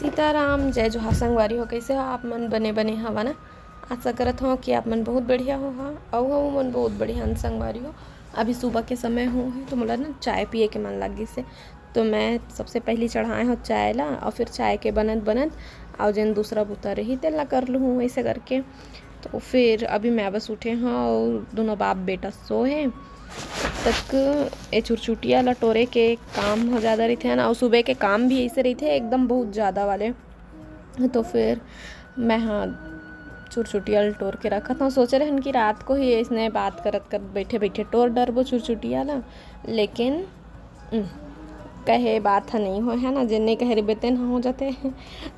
सीताराम जय जोहार संगवारी हो। कैसे हो आप मन? बने बने हवा ना। आशा करत हो कि आप मन बहुत बढ़िया हो। हाँ अऊ हम मन बहुत बढ़िया संगवारी हो। अभी सुबह के समय हो है तो मोला ना चाय पिए के मन लगी से, तो मैं सबसे पहली चढ़ाए हो चाय ला और फिर चाय के बनत बनत और जन दूसरा बुता रही तेला कर लूँ ऐसे करके। तो फिर अभी मैं बस उठे हाँ और दोनों बाप बेटा सोए तक ये चुरचुटिया लटोरे के काम हो ज़्यादा रहते हैं ना, और सुबह के काम भी ऐसे रहते हैं एकदम बहुत ज़्यादा वाले। तो फिर मैं हाँ चुरचुटिया लटोर के रखा था। सोचे रहन कि रात को ही इसने बात करत कर बैठे बैठे टोर डरबो चुरचुटिया ला, लेकिन कहे बात है नहीं हो है ना, जिन नहीं कहे बेते ना हो जाते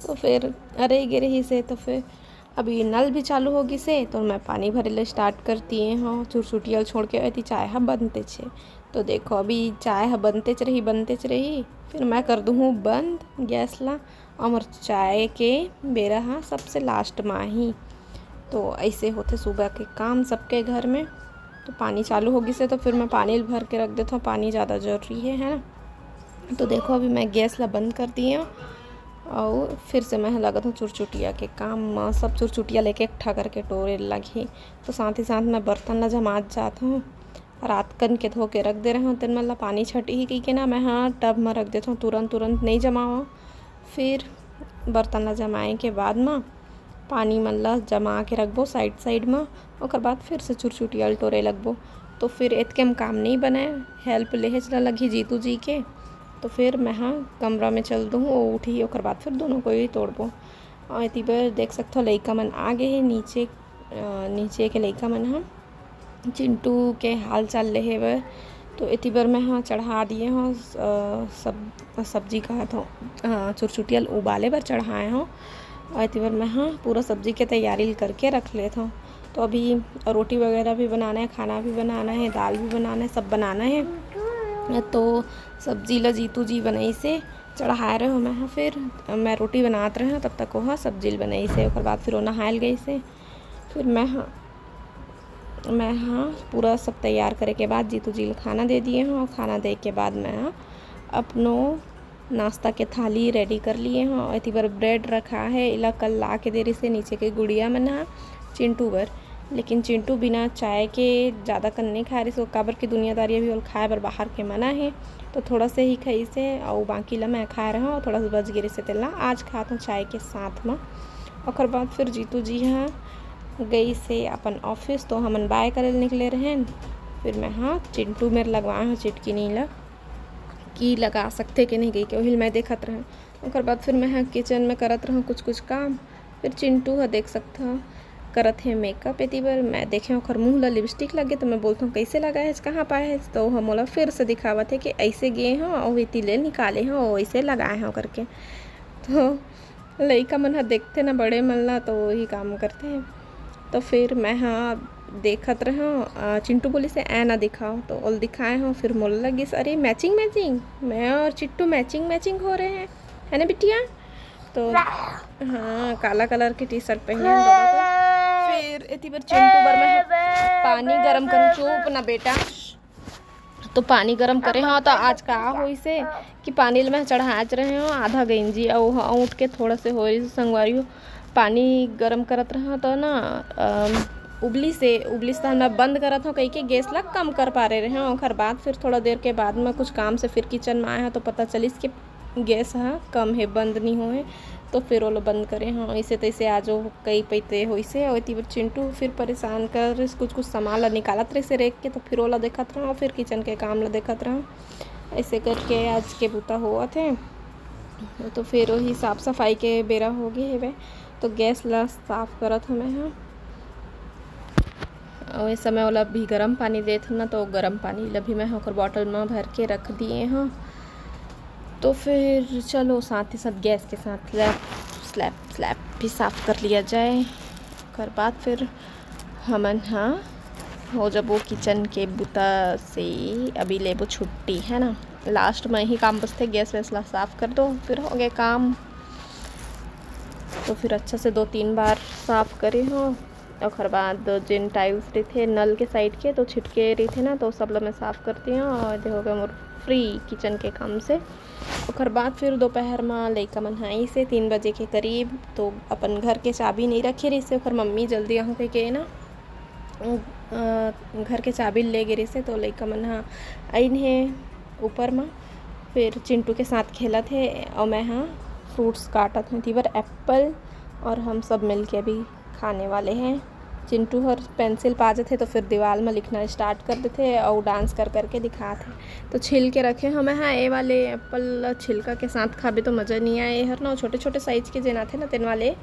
तो फिर अरे गिरे ही से। तो फिर अभी नल भी चालू होगी से तो मैं पानी भरे ले स्टार्ट करती हूँ। चुरचुटियल छोड़ के आई थी चाय हा बनते छे। तो देखो अभी चाय हा बनते च रही फिर मैं कर दूँ बंद गैस ला। और चाय के बेरा हा सबसे लास्ट में ही। तो ऐसे होते सुबह के काम सबके घर में। तो पानी चालू होगी से तो फिर मैं पानी भर के रख देता हूँ, पानी ज़्यादा ज़रूरी है ना। तो देखो अभी मैं गैस ला बंद कर दी हूँ और फिर से मैं लगा था चुरचुटिया के काम। सब चुरचुटिया लेके इकट्ठा करके टोरे लगी। तो साथ ही साथ मैं बर्तन ला जमात जाता हूँ। रात कन के धो के रख दे रहा हूँ, तेन मतलब पानी छटी ही कही के ना मैं हाँ टब में रख देता हूँ, तुरंत नहीं जमाओ। फिर बर्तन ला जमाए के बाद में पानी मन ला जमा के रखबो साइड में। और बाद फिर से चुरचुटिया टोरे लगबो। तो फिर इतके में काम नहीं बने, हेल्प लेहे चला लगी जीतू जी के। तो फिर मैं हाँ कमरा में चल दूँ वो उठी और बाद फिर दोनों को ही तोड़बो। और इतनी बार देख सकते हो लइका मन आ गए हैं नीचे। नीचे के लइका मन हाँ चिंटू के हाल चाल ले है। तो इतनी बार मैं हाँ चढ़ा दिए हूँ सब्जी कहा था चुरचुटिया उबाले पर चढ़ाए हूँ। और इतनी बार मैं हाँ पूरा सब्जी के तैयारी करके रख लेता हूँ। तो अभी रोटी वगैरह भी बनाना है, खाना भी बनाना है, दाल भी बनाना है, सब बनाना है। तो सब्जी ला जीतू जी बनाई से चढ़ा रहे हो। मैं हाँ फिर मैं रोटी बनाते रहे तब तक वहाँ सब्जी बनाई से। और बाद फिर वो नहायल गई से। फिर मैं हाँ पूरा सब तैयार करे के बाद जीतू जी खाना दे दिए हैं। और खाना दे के बाद मैं हाँ अपनो नाश्ता के थाली रेडी कर लिए हैं। और इतनी बार ब्रेड रखा है इला कल ला के देरी से नीचे के गुड़िया में ना चिंटू बर। लेकिन चिंटू बिना चाय के ज़्यादा कन नहीं खा रही सो काबर की दुनियादारी अभी और खाए बर बाहर के मना है। तो थोड़ा से ही खाई से और बाकी ला मैं खा रहा हूँ। और थोड़ा सा बच गिरी से तेला आज खाता हूँ चाय के साथ में। और बाद फिर जीतू जी हाँ गई से अपन ऑफिस, तो हमन बाय करे निकले रहे। फिर मैं हाँ चिंटू मेरे लगवाए हूँ चिटकी नहीं लग की लगा सकते कि नहीं गई के वही मैं देखत रहा। और बाद फिर मैं हाँ किचन में करत रहा कुछ काम। फिर चिंटू है देख सकता करत है मेकअप। इतनी बार मैं देखे और मुँह ला लिपस्टिक लगे तो मैं बोलता हूँ कैसे लगा है कहाँ पाए है। तो हम बोला फिर से दिखावत है कि ऐसे गए हों और इतनी ले निकाले हों और ऐसे लगाए हों करके। तो लड़का मन देखते ना बड़े मन ला तो वही काम करते हैं। तो फिर मैं हाँ देखत रहा। चिंटू बोली से ऐ ना दिखाओ तो ऑल दिखाए हो। फिर मोल लगी अरे मैचिंग मैं और चिट्टू मैचिंग हो रहे हैं है ना बिटिया। तो हाँ काला कलर की टी शर्ट पहने हैं दोनों को। फिर इतनी बार चिंटू बार मैं पानी गरम करूँ, चुप ना बेटा। तो पानी गरम करे हाँ तो आज का हो से कि पानी में चढ़ाच रहे हो आधा गंजी और उठ के थोड़ा से हो रही संगवारी हो पानी गरम करत रहा। तो ना उबली से मैं बंद करत हूँ कहीं के गैस ला कम कर पा रहे हैं। और बाद फिर थोड़ा देर के बाद में कुछ काम से फिर किचन में आया है तो पता चलिस कि गैस हाँ कम है बंद नहीं हुए। तो फिर वो लोग बंद करें हाँ ऐसे तैसे आज कई पैते हो इसे। और इतनी चिंटू फिर परेशान कर कुछ सामान ला निकालत रहे से रेख के। तो फिर वो ला देखत रहा फिर किचन के काम ला देखत रहा ऐसे करके आज के बूता हुआ थे। तो फिर वही साफ़ सफाई के बेरा हो गए है वे। तो गैस ला साफ़ करत हमें हाँ और इस समय वाला भी गर्म पानी देते ना, तो गर्म पानी ला भी मैं होकर बॉटल में भर के रख दिए हाँ। तो फिर चलो साथ ही साथ गैस के साथ स्लैब भी साफ़ कर लिया जाए। कर बाद फिर हमन हाँ हो जब वो किचन के बुता से अभी ले वो छुट्टी है ना, लास्ट में ही काम बचते गैस वैस ला साफ़ कर दो फिर हो गए काम। तो फिर अच्छा से 2-3 बार साफ़ करे हो और बाद जिन टाइल्स रही थे नल के साइड के तो छिटके रही थे ना, तो सब लोग मैं साफ़ करती हूँ और देखोगे मोर फ्री किचन के काम से। और बाद फिर दोपहर में लइका मन आई से 3 बजे के करीब, तो अपन घर के चाबी नहीं रखे रही से, और मम्मी जल्दी आहूँ के ना घर के चाबी ले गिरी से, तो लइका मन हाँ आई है ऊपर में। फिर चिंटू के साथ खेला थे और मैं हाँ फ्रूट्स काटा थे तीवर एप्पल, और हम सब मिल के अभी खाने वाले हैं। चिंटू हर पेंसिल पाजे थे तो फिर दीवार में लिखना स्टार्ट कर देते और डांस कर करके दिखाते। तो छिल के रखे हमें हाँ ये वाले एप्पल छिलका के साथ खाबे तो मज़ा नहीं आए हर ना, छोटे छोटे साइज के जेना थे ना तेन वाले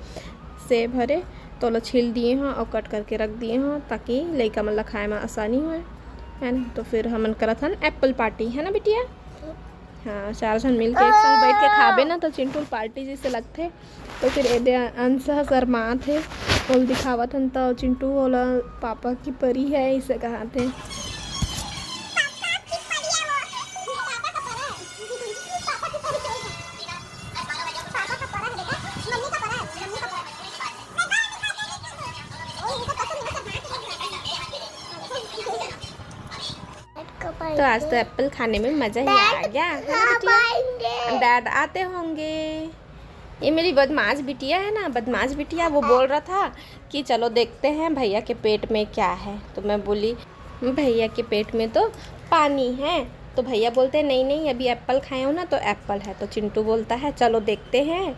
सेब हरे तो लो छील दिए हैं और कट करके रख दिए हैं ताकि लइका मन ला खाए में आसानी हो, है ना। तो फिर हमन करत हन एप्पल पार्टी, है ना बिटिया। हाँ 4 जन मिल के एक संग बैठ के खाबे ना तो चिंटू पार्टी जैसे लगते। तो फिर एदे अंश शर्मा थे बोल दिखावत हन, तो चिंटू बोला पापा की परी है इसे कहा थे। तो आज तो एप्पल खाने में मज़ा ही आ गया, है ना बिटिया। डैड आते होंगे। ये मेरी बदमाश बिटिया है ना, बदमाश बिटिया, वो बोल रहा था कि चलो देखते हैं भैया के पेट में क्या है। तो मैं बोली भैया के पेट में तो पानी है। तो भैया बोलते हैं नहीं नहीं अभी एप्पल खाए हो ना तो एप्पल है। तो चिंटू बोलता है चलो देखते हैं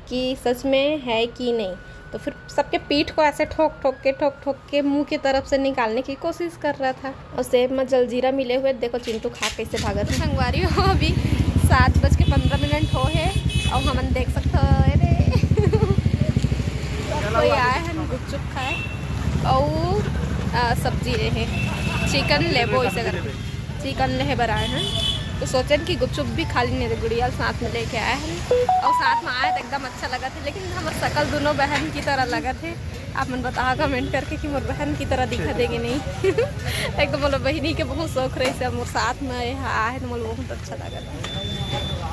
कि सच में है कि नहीं। तो फिर सबके पीठ को ऐसे ठोक ठोक के मुंह की तरफ से निकालने की कोशिश कर रहा था। और सेब में जलजीरा मिले हुए देखो चिंटू खा कैसे भागा था। संगवारी हो अभी 7:15 हो है और हमन देख सकते हो अरे कोई आए हैं गुपचुप खाए और सब्जी रहे चिकन लेबो इसे कर चिकन ले बर आए हैं। तो सोचें कि गुपचुप भी खा लेने थे, गुड़िया साथ में लेके आए हैं और साथ में आए तो एकदम अच्छा लगा था। लेकिन हमारे शकल दोनों बहन की तरह लगा थे। आप मन बता कमेंट करके कि मोर बहन की तरह दिखा देगी नहीं। एकदम बोलो बहनी के बहुत शौक रही से मोर साथ में आए तो मोल बहुत अच्छा लगा था।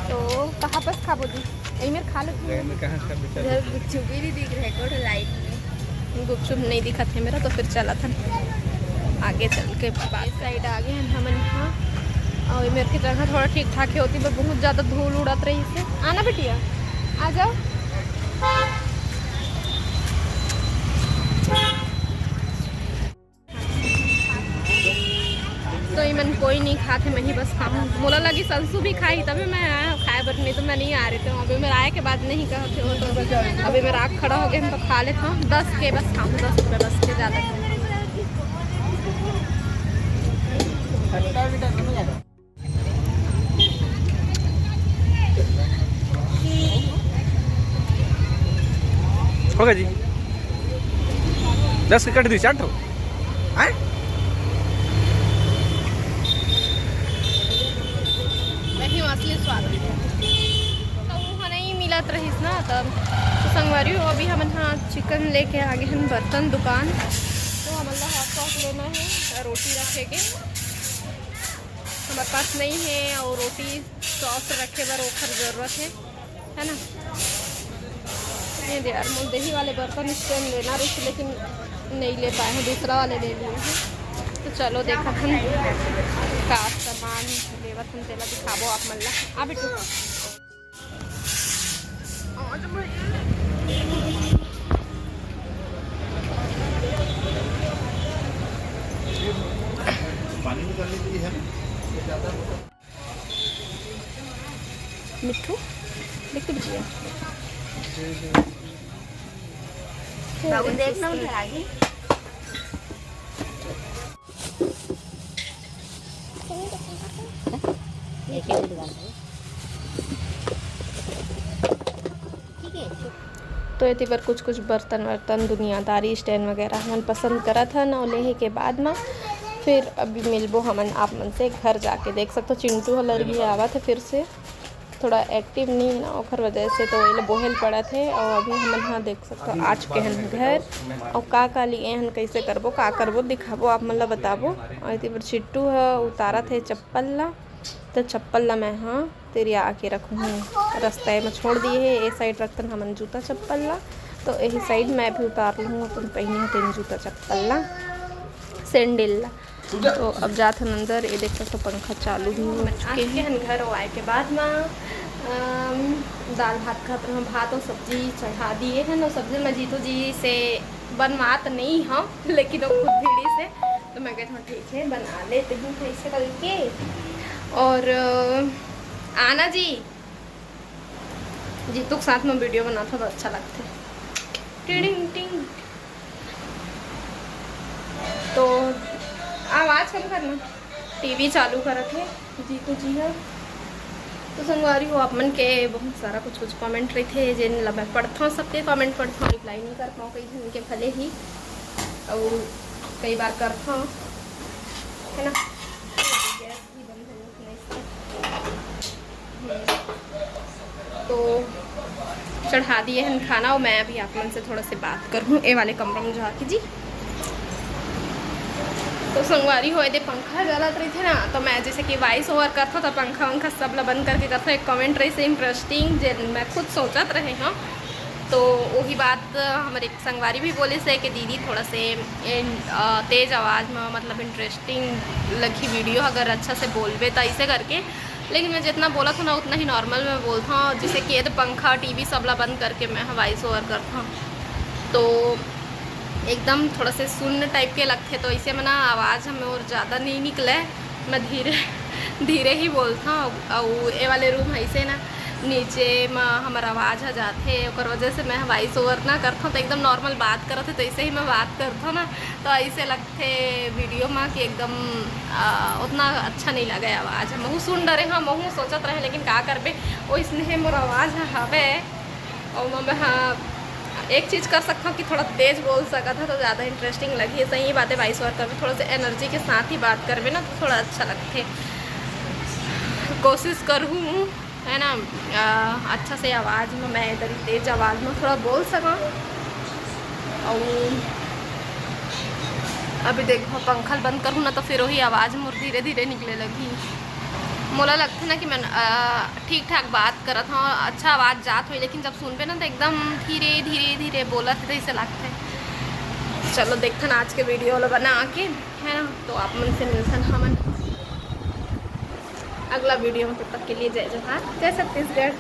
तो कहाँ पर खा बोली यही मेरे खा लेते गुपचुप ही नहीं दिख रहे लाइट में, गुपचुप नहीं दिखा थे मेरा। तो फिर चला था आगे चल के साइड आ गए हमन। हाँ और मेरे की जगह थोड़ा ठीक ठाक ही होती पर बहुत ज़्यादा धूल उड़त रही इससे। आना बेटिया आ जाओ। तो इमन कोई नहीं खाते, मैं ही बस खाऊँ। बोला लगी संसू भी खाई तभी मैं आया खाए, बट नहीं तो मैं नहीं आ रही थी। अभी मेरे आए के बाद नहीं कहा थे तो अभी मेरा आँख खड़ा हो गया तो खा लेता हूँ। 10 के बस खाऊँ, 10 रुपये बस के ज़्यादा। होगा जी 10 के कट दी 4 आए असली स्वाद तो वो नहीं मिलत रहीस ना। तब तो संगवारी हो अभी हम हाँ चिकन लेके आगे हम बर्तन दुकान। तो हमारा हॉट सॉस लेना है, रोटी रखेंगे हमारे पास नहीं है और रोटी सॉस रखे बर ओखर ज़रूरत है ना। ये यार मुझे दही वाले बर्तन स्टैंड लेना रही लेकिन नहीं ले पाए हैं, दूसरा वाले ले लिए हैं। तो चलो देखा हम का सामान लेवत हम तेला दिखाबो आप मन ला। आ बेटू पानी निकालने के लिए है मिट्टू देखते बिटिया देखना उधर आगे तो ये पर कुछ बर्तन वर्तन दुनियादारी स्टैंड वगैरह हमन पसंद करा था ना। लेहे के बाद में फिर अभी मिलबो हमन आप मन से घर जाके। देख सकते हो चिंटू हलर भी आवा थे फिर से थोड़ा एक्टिव नहीं है ना ओखर वजह से, तो ये बोहल पड़ा थे। और अभी हमन हाँ देख सकते हो आ चुके हैं घर और का लिए हन कैसे करबो का करबो दिखाबो आप मन ला बताबो। और इतनी पर चिट्टू है उतारा थे चप्पल ला, तो चप्पल ला मैं हाँ तेरी आके रखूँ रास्ते में छोड़ दिए है। ए साइड रखतन हमन जूता चप्पल ला तो यही साइड मैं भी उतार लूँगा। तुम पहने तेन जूता चप्पल ला सैंडल ला। तो अब जात हन अंदर। ये देखो तो पंखा चालू भी हो चुके हैं। घर आए के बाद में दाल भात खाते हैं। भात और सब्जी चढ़ा दिए हैं। और सब्जी में जीतू जी से बनवात नहीं हाँ, लेकिन वो खुद भीड़ी से, तो मैं कहती हूँ ठीक है बना लेते हैं ऐसे करके। और आना जी जीतू के साथ में वीडियो बनाता तो अच्छा लगता है। टिंग टिंग। तो आवाज़ कम करना। टीवी चालू करत है जीतू जी है। तो संगवारी हो आप मन के बहुत सारा कुछ कमेंट रही थे जिन ला मैं पढ़ता हूँ, सबके कमेंट पढ़ता हूँ, रिप्लाई नहीं कर पाऊँ कई जन के भले ही, और कई बार करता हूँ है ना। गैस भी बंद है। तो चढ़ा दिए हैं खाना। और मैं अभी आप मन से थोड़ा से बात करूँ ए वाले कमरे में जाके जी। तो संगवारी हो दे पंखा जलत रही थे ना, तो मैं जैसे कि वॉइस ओवर करता था पंखा वंखा सब ला बंद करके करता। एक कमेंट रही से इंटरेस्टिंग जे मैं खुद सोचत रहे हाँ। तो वही बात हमारे एक संगवारी भी बोले से कि दीदी थोड़ा से तेज़ आवाज़ में मतलब इंटरेस्टिंग लगी वीडियो अगर अच्छा से बोलबे तो ऐसे करके। लेकिन मैं जितना बोला था ना उतना ही नॉर्मल में बोलता हूँ। जैसे कि ये तो पंखा टीवी सब ला बंद करके मैं वॉइस ओवर करता हूँ, तो एकदम थोड़ा से सुन्न टाइप के लगते। तो इसे में ना आवाज़ हमें और ज़्यादा नहीं निकले, मैं धीरे धीरे ही बोलता हूँ। और ये वाले रूम ऐसे ना नीचे में हमारा आवाज़ आ जाते और वजह से मैं वॉइस ओवर ना करता हूँ। तो एकदम नॉर्मल बात करते तो ऐसे ही मैं बात करता हूँ ना, तो ऐसे लगते वीडियो में कि एकदम उतना अच्छा नहीं लगे आवाज़। महू सुन डरे हाँ, महू सोचत रहे, लेकिन का करबे वो इसने मोर आवाज़ हवे। और मैं हाँ एक चीज़ कर सकता हूँ कि थोड़ा तेज़ बोल सका था तो ज़्यादा इंटरेस्टिंग लगी। सही बात है, वॉइस ओवर करबे थोड़ा सा एनर्जी के साथ ही बात करबे ना तो थोड़ा अच्छा लगते। कोशिश करूँ है ना अच्छा से आवाज़ में मैं इधर तेज़ आवाज़ में थोड़ा बोल सका। और अभी देखो पंखा बंद करूँ ना तो फिर वही आवाज़ मोर धीरे धीरे निकले लगी। मोला लगता ना कि मैं ठीक ठाक बात करत हूँ, अच्छा आवाज़ जात हुई, लेकिन जब सुन पे ना तो एकदम धीरे धीरे धीरे बोला थे ऐसे लगता है। चलो देखते ना आज के वीडियो वाला बना के है ना। तो आप मन से मिलते हम अगला वीडियो में, तब तक के लिए जय जोहार, जय छत्तीसगढ़।